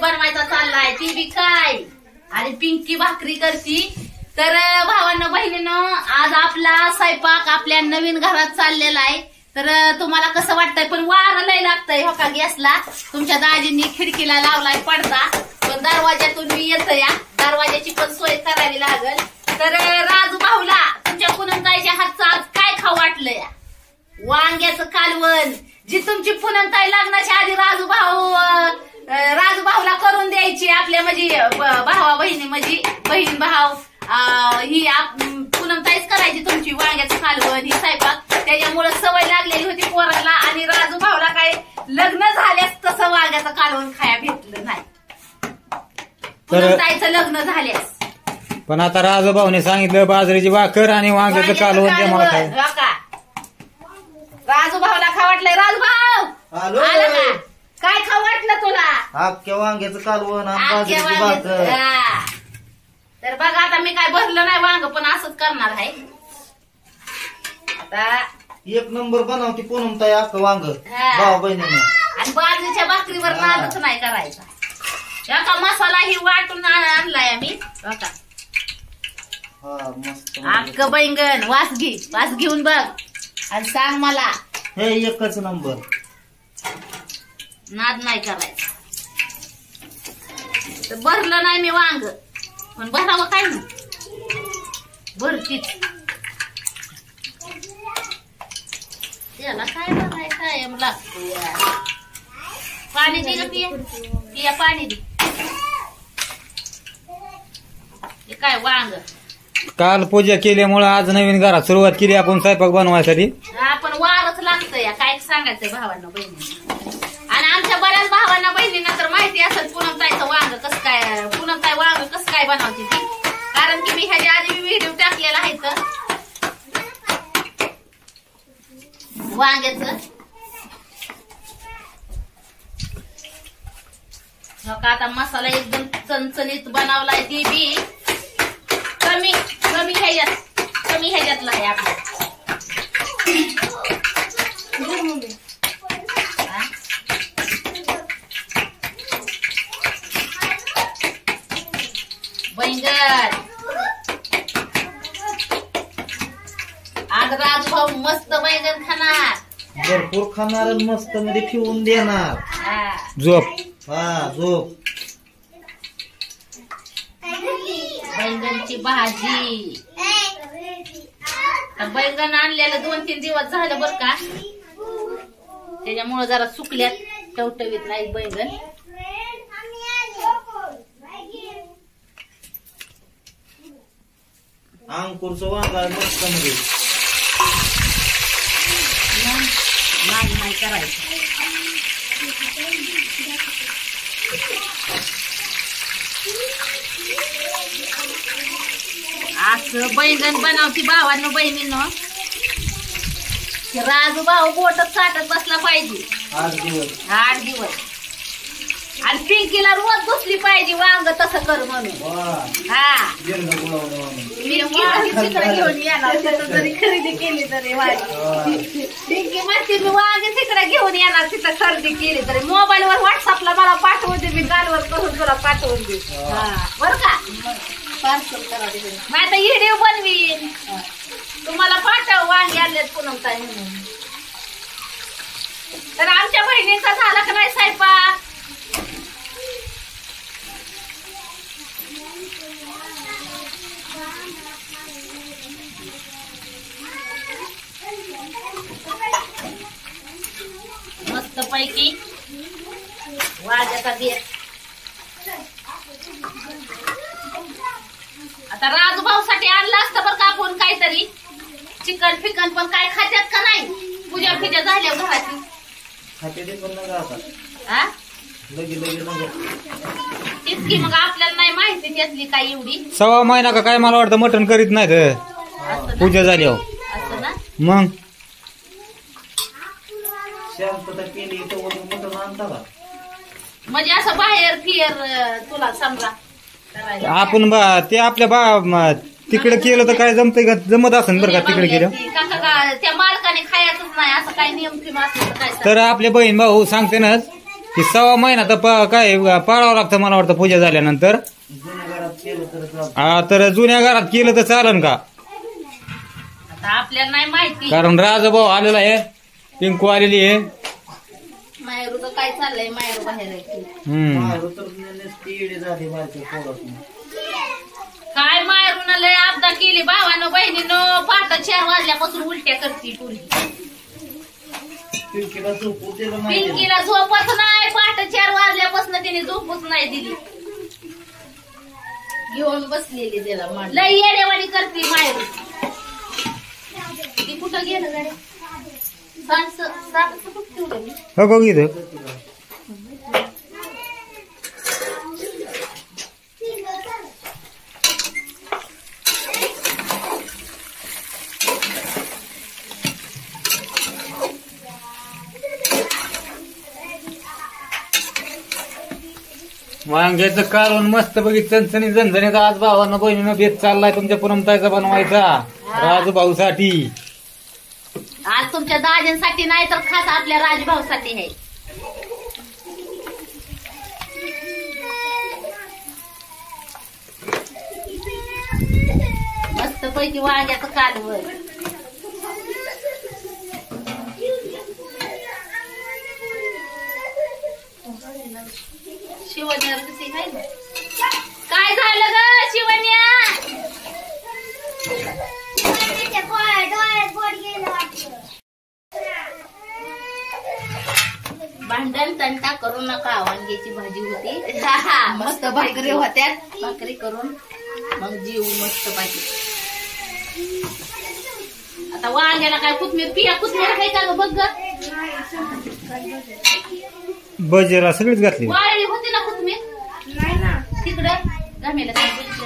बनवायचा चाललाय, ती बी काय आणि पिंकी भाकरी करती. तर भावांनो बहिणीनं आज आपला स्वयंपाक आपल्या नवीन घरात चाललेला आहे. तर तुम्हाला कसं वाटतंय, पण वारं लय लागतंय हो का गॅसला. तुमच्या दाजींनी खिडकीला लावलाय पडदा, पण दरवाज्यातून मी येतं या दरवाज्याची पण सोय करावी लागल. तर राजू भाऊला तुमच्या पुनमताईच्या हातचं आज काय खाऊ वाटलं या? वांग्याचं कालवण, जी तुमची पुनमताई लग्नाच्या आधी राजू भाऊला करून द्यायची आपल्या म्हणजे भावा बहिणी म्हणजे बहीण भाऊ ही पुनमताईच करायची तुमची वांग्याचं कालवण ही स्वयंपाक. त्याच्यामुळे सवय लागलेली होती पोराला आणि राजू भाऊला काय लग्न झाल्यास तसं वांग्याचं कालवण खाया भेटलं नाही, पुनमताईचं लग्न झाल्यास. पण आता राजू भाऊने सांगितलं बाजरीची भाकर आणि वांग्याचं कालवण ते मला काय राजू भाऊला खा वाटलंय. राजू भाऊ आला का? काय खा वाटलं तुला? अख्ख्या वांग्याचं कालवण आणि बाजरीची भाकर. तर बघा आता मी काय भरलं नाही वांग, पण असंच करणार आहे आता. एक नंबर बनवती पुनमताई अख्खं वांग भाऊ बहिणीने. आणि बाजरीच्या भाकरीवर नादच नाही करायचा. एका मसाला ही वाटून आणलाय आम्ही बघा. मस्त अख्खं बैंगन वास घेऊन बघ आणि सांग मला. हे एकच नंबर, नाद नाही करायचा. तर भरलं नाही मी वांग, पण भरावं काय ना भरतीच. त्याला काय बघाय काय लागतो. पाणी दे ग पिया पाणी दे. हे काय वांग काल पूजा केल्यामुळे आज नवीन घरात सुरुवात केली आपण स्वयंपाक बनवायसाठी. आपण वारच लागतं या काय सांगायचंय भावांना बहिणींना. आणि आमच्या बऱ्याच भावांना बहिणींना तर माहिती असेल पुनमताईचं वांग कसं काय, पुनमताई वांग कसं काय बनवते ती. कारण की मी ह्याच्या आधी व्हिडिओ टाकलेला आहे तर वांग्याचं. आता मसाला एकदम चणचणीत बनवलाय. ती बी कमी ह्याच्यातला आहे आपल्या. बैंगन आज राजू भाऊ मस्त बैंगन खाणार, भरपूर खाणार आणि मस्त मध्ये ठेवून देणार. झोप झोप. बैंगनची भाजी. बैंगन आणलेलं 2-3 दिवस झालं बर का, त्याच्यामुळे जरा सुकल्यात टवटवीत नाही बैंगन. अंकुरचं वांग मस्त मध्ये नाही करायचं. असं बैंगन बनवती भावांनो बहिणींनो. राजू भाऊ बोटच चाटत बसला पाहिजे 8 दिवस. आणि पिंकीला रोज घुसली पाहिजे वांग तसं कर म्हणून. चित्र घेऊन येणार जरी खरेदी केली तरी. पिंकी म्हणते मी वांग तिकडे घेऊन येणार तिथं खरेदी केली तरी. मोबाईलवर व्हॉट्सअपला मला पाठवून दे, मी गालवर करून तुला पाठवून दे बर का. पार्सल करा मग आता व्हिडिओ बनवीन तुम्हाला पाठव वांगी आणलेत पुनमताई म्हणून. तर आमच्या बहिणींचा झाला का नाही स्वयंपाक? मस्त पैकी वांग्याचा बेत. आता राजू भाऊसाठी आणलं असतं बरं का आपण काहीतरी चिकन फिकन, पण काय खात्यात का नाही पूजा फिजा झाल्या घराची. इतकी मग आपल्याला नाही माहिती त्यातली काय एवढी. 1.5 महिना का काय मला वाटतं मटण करीत नाहीत पूजा झाल्यावर. असं ना मग शांतता केली तर मटण आणता का? म्हणजे असं बाहेर फिर तुला समजा आपण ते आपल्या तिकडे केलं तर काय जमतंय का? जमत असेल बरं का तिकडे केलं. त्या मालकाने खायचंच नाही असं काय नियम फिम असलं काय. तर आपले बहीण भाऊ सांगते ना की 6 महिना तर काय पाळावं लागतं मला वाटतं पूजा झाल्यानंतर. जुन्या घरात केलं तर चालतं. हा तर जुन्या घरात केलं तर चालन का? आता आपल्याला नाही माहिती कारण राजभाऊ आलेला आहे, पिंकू आलेली आहे. मायरूचं काय चाललंय, मायरू बाहेर आहे की. मारू तर नुसती येडी झाली बारक्या पोरातून. काय मायरूनं लय आपदा केली भावानं बहिणीनं. पहाटे 4 वाजल्यापासून उलट्या करती पोरगी. पिंकीला झोपू दिलं माहिती. पिंकीला झोपच नाही. पहाटे 4 वाजल्यापासून तिने झोपच नाही दिली. घेऊन बसलेली त्याला मान. लय येडेवाडी करते मायरू. ती कुठं गेलं गाड्या? हो बघ इथं. वांग्याचं कालवण मस्त बघित चणचणी झणझणीत आज भावानं बहिणीनं बेत चाललाय तुमच्या पुनमताईचा बनवायचा राजूभाऊसाठी. आज तुमच्या दाजींसाठी नाही तर खास आपल्या राजभाऊसाठी आहे. मस्त पैकी वांग्याचं कालवण. शिवण्या कशी काय काय झालं ग शिवण्या? भांडण तंटा करू नका. वांग्याची भाजी होती मस्त. भाकरी होत्या. भाकरी करून मग जीव मस्त पाहिजे. आता वांग्याला काय कोथमीर पिया कोथमीर आहे का ग? बघ ग बजेला सगळीच घातली. वाळली होती ना कोथमीर? नाही ना तिकडं गमेला काय बोलते.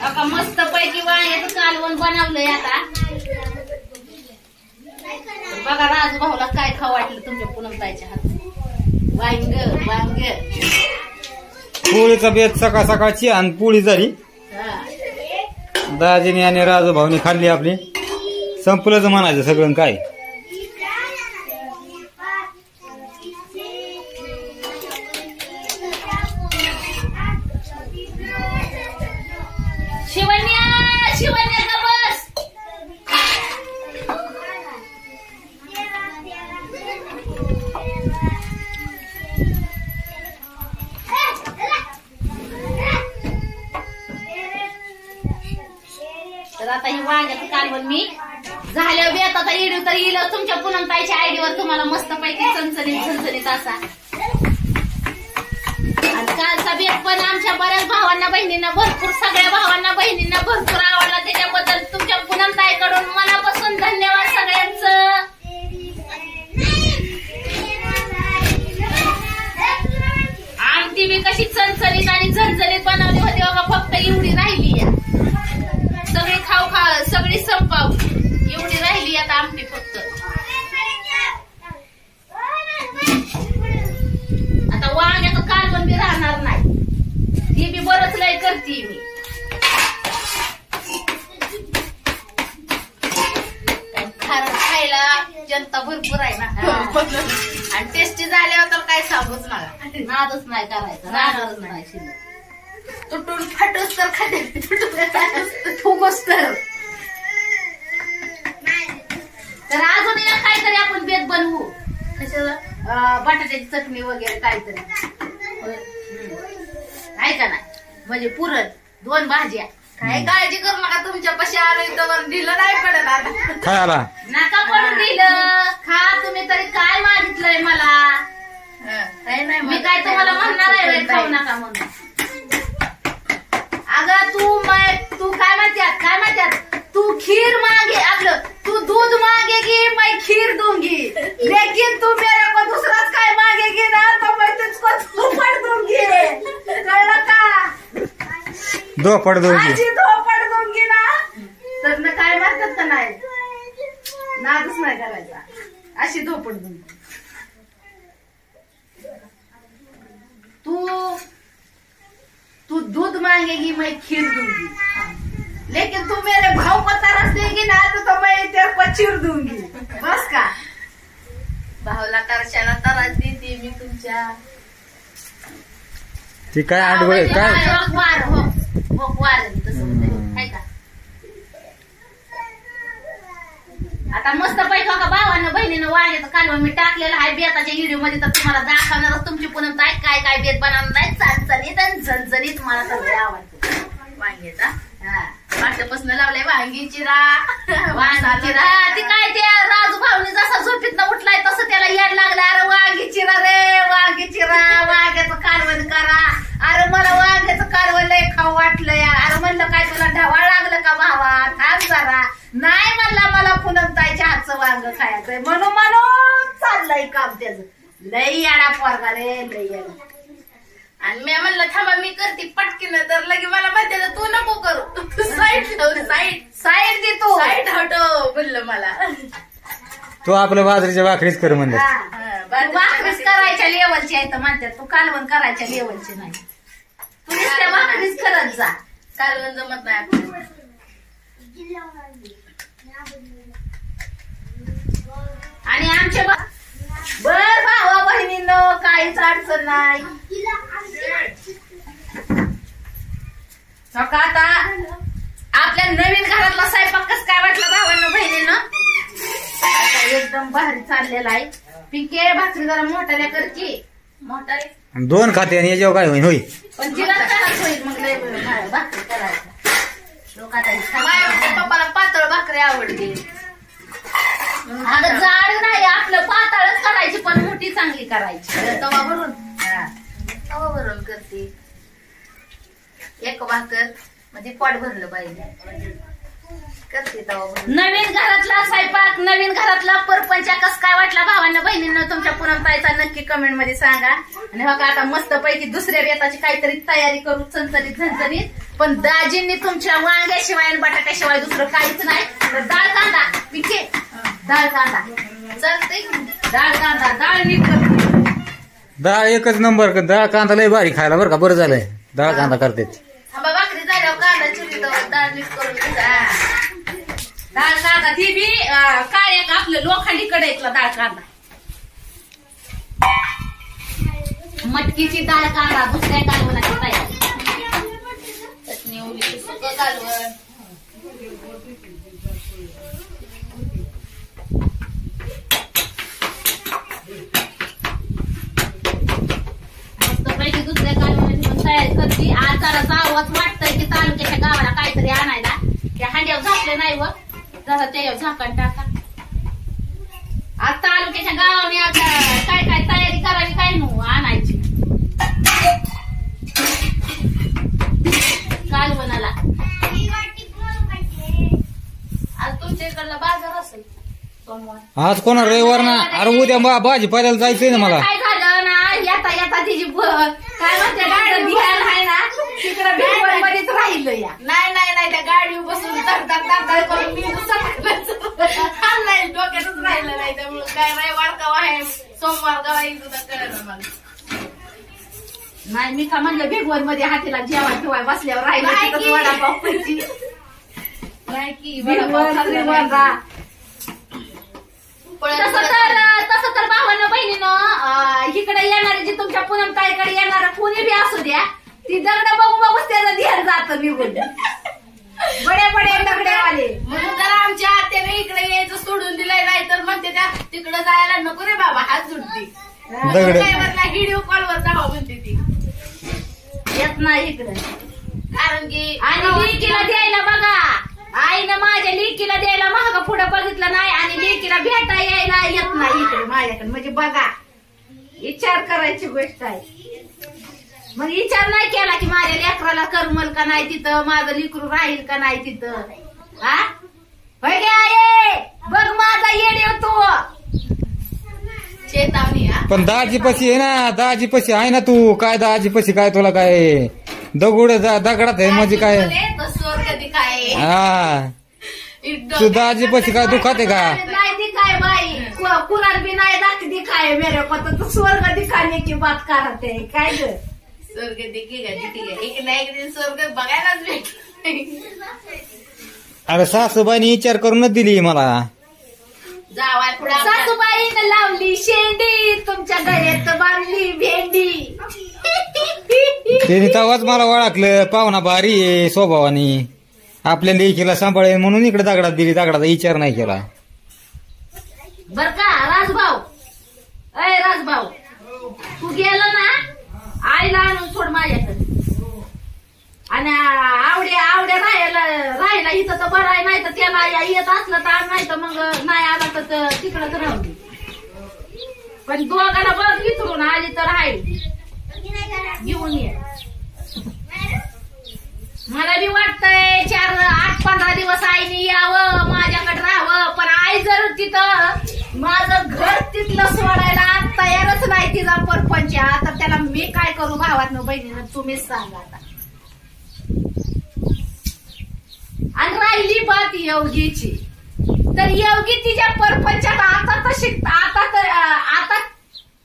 आता मस्त पैकी वांग्याचं कालवण बनवलंय. आता बघा राजभाऊला काय खाऊ वाटलं तुमच्या पुनमताईच्या हात. वांग वांग पोळीचा बेत सकाळ सकाळची आणि पोळी झाली. दाजीने आणि राजूभाऊनी खाल्ली आपली. संपलंच म्हणायचं सगळं. काय शिवण्या शिवण्या का बस. तर आता ही वांग्याचं कालवण मी झाल्या बेत आता येईल तर येईल तुमच्या पुनमताईच्या आयडीवर तुम्हाला मस्त पैकी चणचणीत असा. आणि कालचा बेत पण आमच्या बऱ्याच भावांना बहिणींना भरपूर सगळ्या भावांना बहिणींना भरपूर आवडला. त्याच्याबद्दल तुमच्या पुनमताईकडून मनापासून धन्यवाद सगळ्यांचं. आमटी मी कशी चणचणीत आणि झणझणीत बनवली होती बघा. फक्त एवढी राहिली. सगळी खाऊ सगळी संपाव एवढी राहिली आता आमटी फक्त. आता वांग्याचं कालवण बी राहणार नाही. ती बी बरंच लय करते मी. खायला जनता भरपूर आहे ना. आणि टेस्टी झाल्यावर तर काय सांगूच नका. नादच नाही करायचं. राहणारच नाही शिल्लक. तुटून फाटूस तर खाते फुगोस तर. तर अजून एक काहीतरी आपण बेत बनवू. कशाला? बटाट्याची चटणी वगैरे काहीतरी आहे का नाही. म्हणजे पुरण 2 भाज्या. काय काळजी करू नका. तुमच्यापाशी आलोय तर दिलं नाही पडत. आता काय आला नका पडून दिलं. खा तुम्ही तरी. काय मागितलंय मला? मी काय तुम्हाला म्हणणार आहे खाऊ नका म्हणून. अगं तू काय म्हणतात तू खीर मागे आपलं तू दूध मागेगी मैं खीर दूंगी. लेकिन तू मेरे को दुसराच काय मागेगी ना तो मैं तुझको धोपड़ दूंगी. कळलं का? धोपड़ दूंगी. अशी धोपड़ दूंगी ना. तर काय म्हणतात का नाही. नादच नाही करायचा. अशी धोपड़ दूंगी. तू दूध मांगेगी मैं खीर दूंगी. लेकिन तू मेरे भाव को तरस देगी ना तो मैं तेरे को चीर दूंगी. बस का भाऊला करशाला त्रास देते मी तुमच्या ती काय आडवळ काय आता मस्त पैकी का भावानं बहिणीनं वांग्याचं कालवण मी टाकलेलं आहे बेताच्या व्हिडिओ मध्ये तर तुम्हाला दाखवणारच तुमची पुनम काय काय काय बेत बनवणार आहे चणचणीत आणि झणझणीत मला सगळे आवडते वांग्याचा मागच्यापासून लावलाय वांगी चिरा ती काय ते राजू भाऊनी जसा झोपीत उठलाय तसं त्याला येड लागलं अरे वांगी चिरा रे वांगी चिरा वांग्याचं कालवण करा अरे मला वांग्याचं कालवण लय खाऊ वाटलं या अरे म्हणलं काय तुला ढवाळ लागलं का भावा थांब जरा नाही म्हणला मला पुनम ताईच्या हातचं वांग खायचंय म्हणून चाललंय काम त्याचं लई येडा पोरगा रे लई येडा आणि मी म्हणलं थांबा मी करते पटकीन तर लगे मला म्हणते तू नको करू तू साईड साईड दे तू साईड हटो बोललं मला तू आपल्या बाजरीच्या भाकरीच कर म्हणलं भाकरीच करायच्या लेवलची आहे तर म्हणतात तू कालवण करायच्या लेवलची नाही तू नुसत्या भाकरीच करत जा कालवण जमत नाही आणि आमच्या बर भावा बहिणींनो काहीच अडचण नाही आता आपल्या नवीन घरातला स्वयंपाक कसं काय वाटलं भावांना बहिणींना आता एकदम भारी चाललेला आहे पिंके भाकरी जरा मोठ्याला कर की मोठा 2 खाते आणि याच्यावर काय होईल होई पण तिला त्रास होईल मग लय भाकरी करायचं लोकांना पप्पाला पातळ भाकरी आवडते अगं जाड नाही आपलं पातळच करायची पण मोठी चांगली करायची तवा भरून करते एक भाकर म्हणजे पोट भरलं पाहिजे करते तवा भरून नवीन घरातला स्वयंपाक नवीन घरातला परपंच कसं काय वाटला भावांना बहिणींना तुमच्या पुनमताईचा नक्की कमेंट मध्ये सांगा आणि हो का आता मस्त पैकी दुसऱ्या बेताची काहीतरी तयारी करू चणचणीत झणझणीत पण दाजींनी तुमच्या वांग्याशिवाय आणि बटाट्याशिवाय दुसरं काहीच नाही तर डाळ कांदा पिके डाळ कांदा चालते डाळ कांदा डाळ नीट डाळ एकच नंबर डाळ कांदा लय भारी खायला बरं का बरं झालंय डाळ कांदा करते थांबा भाकरी झाल्यावर कांदा चिरली डाळ नीट करून डाळ कांदा ती बी काय एक आपलं लोखंडी कढईतला डाळ कांदा मटकीची डाळ कांदा दुसऱ्या कालवणाची तयारी चटणी ओली सुकं कालवण मस्तपैकी दुसऱ्या कालवणाची पण तयारी करते आज जरा जावंच वाटतंय की तालुक्याच्या गावाला काहीतरी आणायला त्या हांड्यावर झाकले नाही व जरा त्याच्यावर झाकण टाका आज तालुक्याच्या गावाने काय काय तयारी करावी काय नो आणायची कालवणाला आज तुमच्या इकडला बाजार असेल सोमवार आज कोणा रविवार ना अरे उद्या भाजीपाल्याला जायचंय ना मला काय झालं ना येता येता तिची काय म्हणते गाडी बिहार आहे ना तिकडे बिहार मध्येच राहिलं या नाही त्या गाडी बसून धडधड करून मी नाही डोक्यातच राहिलं नाही त्यामुळे काय रविवार कवा आहे सोमवार कवा येईल तुला कळलं मला नाही मी का म्हणलं भेगवण मध्ये हातीला जेवण ठेवाय बसल्यावर राहिलं वडापावची नाही की तसं तर भावानं बहिणीनं इकडे येणारी जी तुमच्या पुनमताईकडे येणार कोणी बी असू द्या ती दगड बघू बघूच त्याचं ध्यान जातं निघून बडे बडे दगडेवाले म्हणून जरा आमच्या आत्याने इकडे यायचं सोडून दिलंय नाही तर म्हणते त्या तिकडे जायला नको रे बाबा हात जुडते व्हिडिओ कॉलवर जावा म्हणते ती येत नाही इकडे कारण की आणि लेकीला द्यायला बघा आईनं माझ्या लेकीला द्यायला महाग पुढं बघितलं नाही आणि लेकीला भेटा यायला येत नाही इकडे माझ्याकडे म्हणजे बघा विचार करायची गोष्ट आहे मग विचार नाही केला की माझ्या लेकराला करमल का नाही तिथं माझं लेकरू राहील का नाही तिथं हा बघ माझा येड येतो चेतावणी पण दाजी पशी आहे ना दाजी पशी आहे ना तू काय दाजी पशी काय तुला काय दगडात आहे म्हणजे काय हा तू दाजी पशी काय तू खाते का नाही दिखाय बाई कुणाला बी नाही दाखी दिखाय मेरे को तो स्वर्ग दिखाने की बात करते काय ग स्वर्ग एक ना एक दिन स्वर्ग बघायलाच भेट अरे सासूबाईने विचार करूनच दिली मला जावाय पुढे सासूबाईनं लावली शेंडी तुमच्या गळ्यात बांधली भेंडी. त्याने तेव्हाच मला ओळखलं पाहुणा भारी आहे स्वभावानी आपल्या लेकीला सांभाळेल म्हणून इकडे दगडात दिली दगडाचा विचार नाही केला. बर का राजभाऊ अय राजभाऊ तू गेला ना आईला आणून सोड माझ्याकडे आणि आवड्या राहायला इथं तर बरं आहे नाही तर त्याला येत असलं तर नाही तर मग नाही आला तर तिकडच राहू दे. पण दोघाला बघ विचारून आली तर आहे घेऊन ये. मला बी वाटतंय 8-15 दिवस आईने यावं माझ्याकडे राहावं पण आई जर तिथं माझं घर तिथलं सोडायला तयारच नाही तिचा परपंच तर त्याला मी काय करू भावात बहिणीनं तुम्हीच सांगा आता. आणि राहिली बात योगीची तर योगी तिच्या परपंचात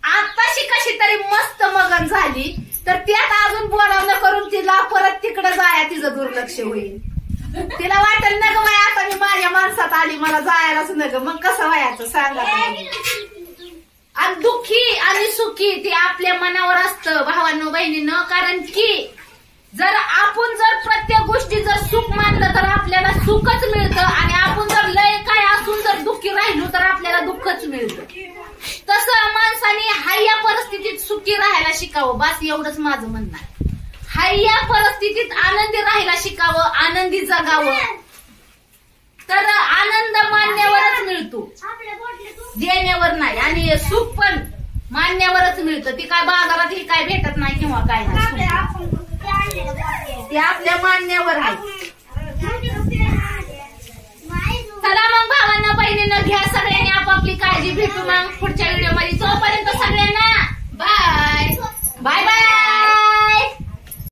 आताशी कशी तरी मस्त मगन झाली तर त्यात अजून बोलावणं करून तिला परत तिकडे जाया तिचं दुर्लक्ष होईल. तिला वाटेल ना ग बाय आता मी माझ्या माणसात आली मला जायलाच न ग मग कसं व्हायचं सांगा. आणि दुःखी आणि सुखी ते आपल्या मनावर असतं भावांनो बहिणीनं. कारण की जर आपण जर प्रत्येक गोष्टी जर सुख मानलं तर आपल्याला सुखच मिळतं आणि आपण जर लय काय असून जर दुःखी राहिलो तर आपल्याला दुःखच मिळतं. तसं माणसाने हाय परिस्थितीत सुखी राहायला शिकावं बस एवढंच माझं म्हणणं आहे. हाय परिस्थितीत आनंदी राहायला शिकावं आनंदी जगावं तर आनंद मानण्यावरच मिळतो देण्यावर नाही आणि सुख पण मानण्यावरच मिळतं. ती काय बाजारात ही काय भेटत नाही किंवा काय नाही ते आपल्या मान्यावर आहे. चला मग भावांना बहिणीनं घ्या सगळ्यांनी आपापली काळजी भेटू मग पुढच्या व्हिडिओ मध्ये.